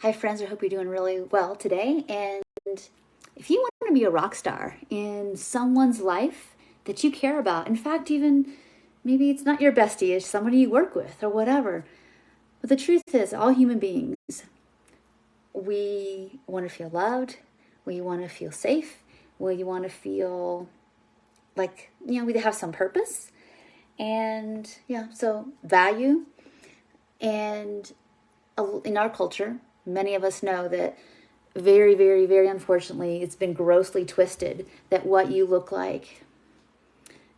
Hi friends, I hope you're doing really well today. And if you want to be a rock star in someone's life that you care about, in fact, even maybe it's not your bestie, it's somebody you work with or whatever. But the truth is, all human beings, we want to feel loved, we want to feel safe, we want to feel like, we have some purpose. And so value. And in our culture, many of us know that very, very, very unfortunately, it's been grossly twisted that what you look like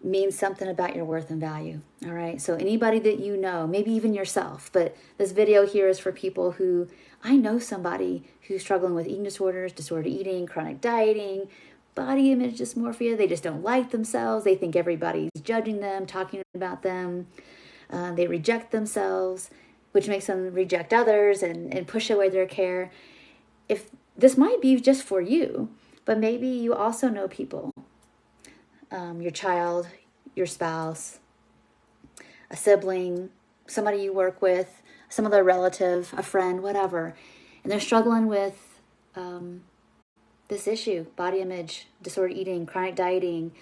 means something about your worth and value. All right. So anybody that you know, maybe even yourself, but this video here is for people who, I know somebody who's struggling with eating disorders, disordered eating, chronic dieting, body image dysmorphia. They just don't like themselves. They think everybody's judging them, talking about them. They reject themselves, which makes them reject others and push away their care. If this might be just for you, but maybe you also know people, your child, your spouse, a sibling, somebody you work with, some other relative, a friend, whatever, and they're struggling with this issue, body image, disordered eating, chronic dieting,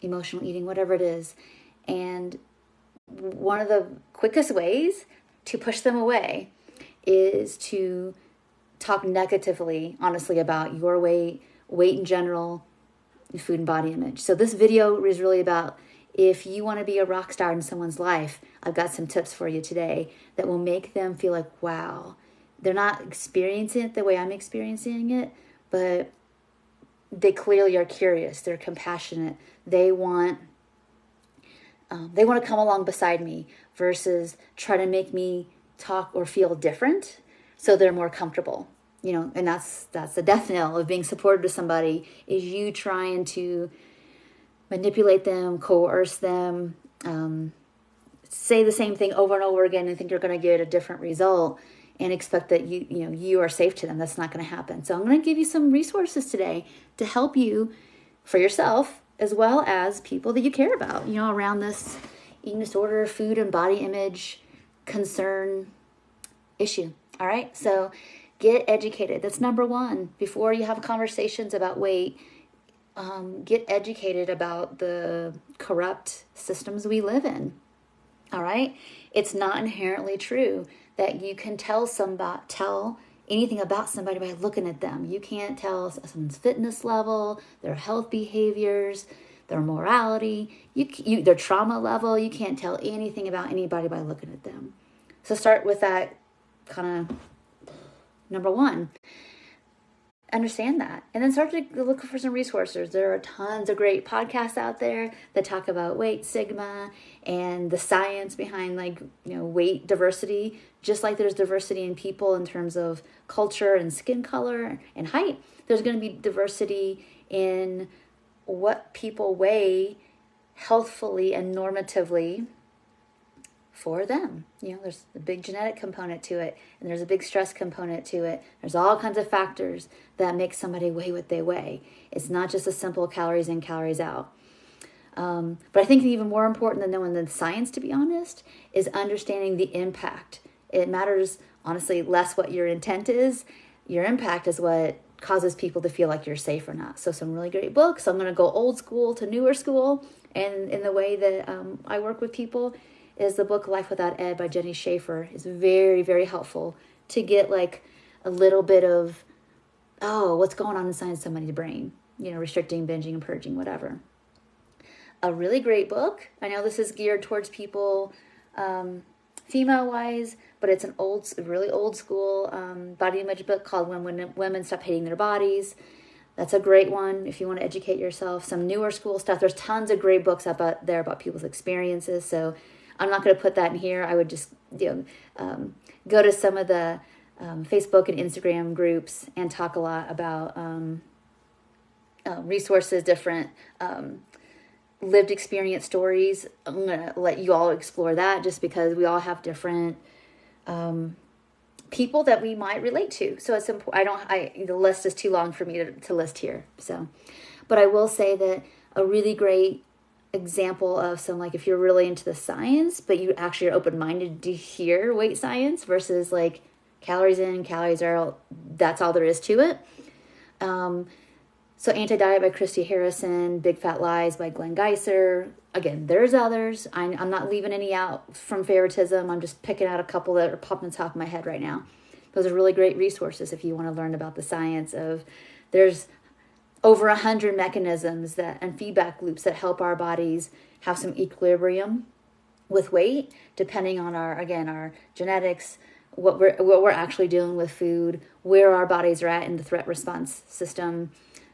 emotional eating, whatever it is. And one of the quickest ways to push them away is to talk negatively, honestly, about your weight in general, food and body image. So this video is really about, if you want to be a rock star in someone's life, I've got some tips for you today that will make them feel like, wow, they're not experiencing it the way I'm experiencing it, but they clearly are curious. They're compassionate. They want to come along beside me versus try to make me talk or feel different so they're more comfortable. And that's the death knell of being supportive to somebody, is you trying to manipulate them, coerce them, say the same thing over and over again and think you're going to get a different result and expect that you are safe to them. That's not going to happen. So I'm going to give you some resources today to help you for yourself, as well as people that you care about, around this eating disorder, food and body image concern issue. All right. So get educated. That's number one. Before you have conversations about weight, get educated about the corrupt systems we live in. All right. It's not inherently true that you can tell anything about somebody by looking at them. You can't tell someone's fitness level, their health behaviors, their morality, their trauma level. You can't tell anything about anybody by looking at them. So start with that kind of number one. Understand that. And then start to look for some resources. There are tons of great podcasts out there that talk about weight stigma and the science behind weight diversity. Just like there's diversity in people in terms of culture and skin color and height, there's going to be diversity in what people weigh healthfully and normatively for them. There's a big genetic component to it, and there's a big stress component to it. There's all kinds of factors that make somebody weigh what they weigh. It's not just a simple calories in, calories out. But I think even more important than knowing the science, to be honest, is understanding the impact. It matters, honestly, less what your intent is. Your impact is what causes people to feel like you're safe or not. So some really great books. I'm going to go old school to newer school. And in the way that I work with people is the book Life Without Ed by Jenny Schaefer. Is very, very helpful to get a little bit of, what's going on inside somebody's brain, restricting, binging, and purging, whatever. A really great book. I know this is geared towards people female-wise, but it's a really old school body image book called When Women Stop Hating Their Bodies. That's a great one if you want to educate yourself. Some newer school stuff. There's tons of great books out there about people's experiences. So I'm not going to put that in here. I would just go to some of the Facebook and Instagram groups and talk a lot about resources, different lived experience stories. I'm going to let you all explore that, just because we all have different people that we might relate to. So it's important. The list is too long for me to list here. So, but I will say that a really great example of some, if you're really into the science, but you actually are open-minded to hear weight science versus Calories in, calories out. That's all there is to it. So Anti-Diet by Christy Harrison, Big Fat Lies by Glenn Geiser. Again, there's others. I'm not leaving any out from favoritism. I'm just picking out a couple that are popping on the top of my head right now. Those are really great resources if you want to learn about the science of, there's over 100 mechanisms that and feedback loops that help our bodies have some equilibrium with weight, depending on our genetics, what we're actually doing with food, where our bodies are at in the threat response system,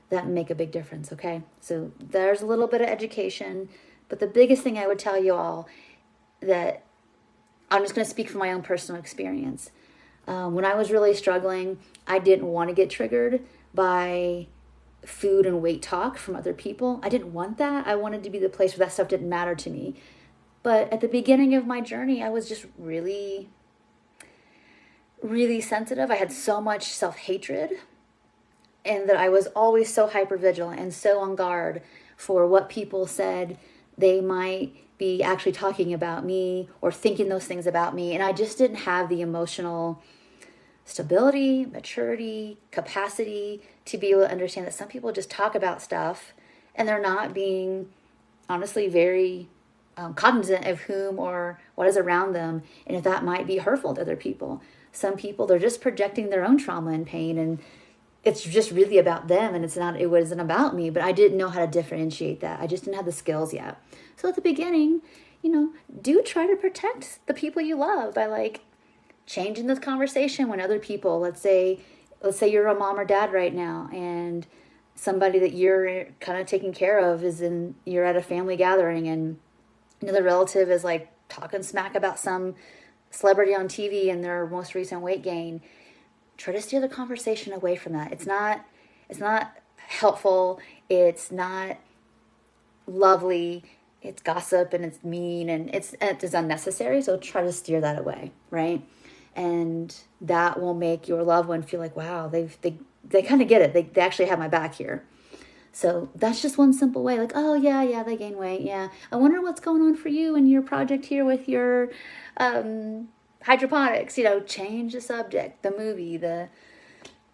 that make a big difference. Okay, so there's a little bit of education, but the biggest thing I would tell you all, that I'm just going to speak from my own personal experience. When I was really struggling, I didn't want to get triggered by food and weight talk from other people. I didn't want that. I wanted to be the place where that stuff didn't matter to me. But at the beginning of my journey, I was just really, really sensitive. I had so much self-hatred, and that I was always so hypervigilant and so on guard for what people said they might be actually talking about me or thinking those things about me. And I just didn't have the emotional stability, maturity, capacity to be able to understand that some people just talk about stuff and they're not being honestly very cognizant of whom or what is around them, and if that might be hurtful to other people. Some people, they're just projecting their own trauma and pain, and it's just really about them, and it wasn't about me. But I didn't know how to differentiate that. I just didn't have the skills yet. So at the beginning, do try to protect the people you love by changing this conversation when other people, let's say you're a mom or dad right now, and somebody that you're kind of taking care of you're at a family gathering, and another relative is talking smack about some celebrity on TV and their most recent weight gain. Try to steer the conversation away from that. It's not helpful. It's not lovely. It's gossip and it's mean and it is unnecessary. So try to steer that away, right? And that will make your loved one feel like, wow, they kind of get it. They actually have my back here. So that's just one simple way. Oh yeah, they gain weight. Yeah, I wonder what's going on for you and your project here with your hydroponics. Change the subject, the movie, the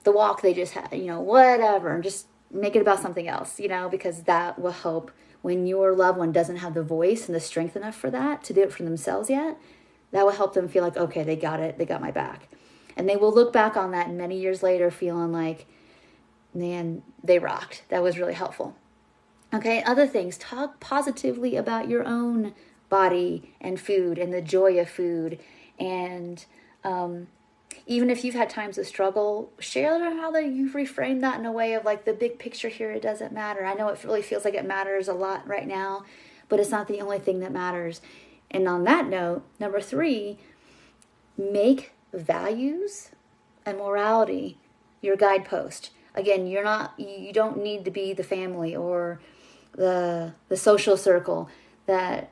walk they just had. Whatever, and just make it about something else. Because that will help when your loved one doesn't have the voice and the strength enough for that to do it for themselves yet. That will help them feel like, okay, they got it. They got my back, and they will look back on that many years later, feeling like, man, they rocked. That was really helpful. Okay, other things. Talk positively about your own body and food and the joy of food. And even if you've had times of struggle, share how you've reframed that in a way of the big picture here, it doesn't matter. I know it really feels like it matters a lot right now, but it's not the only thing that matters. And on that note, number 3, make values and morality your guidepost. Again, you don't need to be the family or the social circle that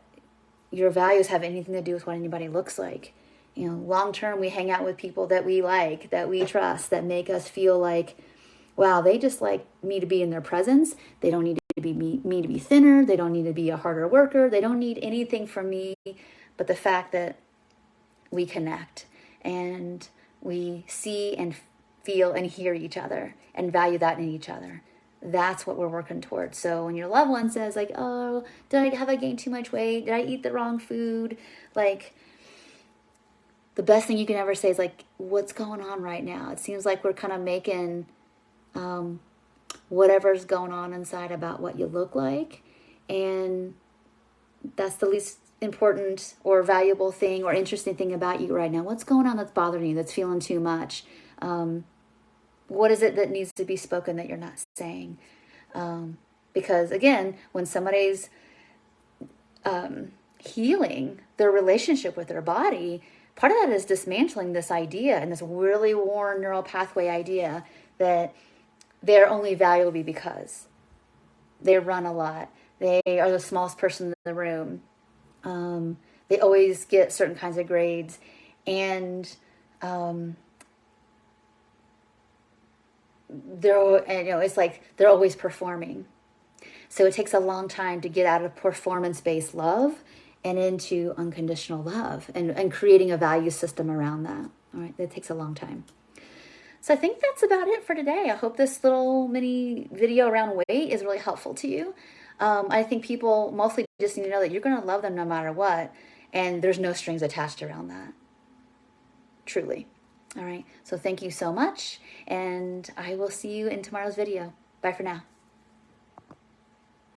your values have anything to do with what anybody looks like. Long term, we hang out with people that we like, that we trust, that make us feel like, wow, they just like me to be in their presence. They don't need to be me to be thinner. They don't need to be a harder worker. They don't need anything from me but the fact that we connect and we see and feel and hear each other and value that in each other. That's what we're working towards. So when your loved one says oh, have I gained too much weight? Did I eat the wrong food? The best thing you can ever say is what's going on right now? It seems like we're kind of making whatever's going on inside about what you look like. And that's the least important or valuable thing or interesting thing about you right now. What's going on that's bothering you, that's feeling too much? What is it that needs to be spoken that you're not saying? Because again, when somebody's healing their relationship with their body, part of that is dismantling this idea and this really worn neural pathway idea that they're only valuable because they run a lot. They are the smallest person in the room. They always get certain kinds of grades, and it's they're always performing. So it takes a long time to get out of performance-based love and into unconditional love and creating a value system around that. All right, that takes a long time. So I think that's about it for today. I hope this little mini video around weight is really helpful to you. I think people mostly just need to know that you're going to love them no matter what, and there's no strings attached around that. Truly. All right, so thank you so much, and I will see you in tomorrow's video. Bye for now.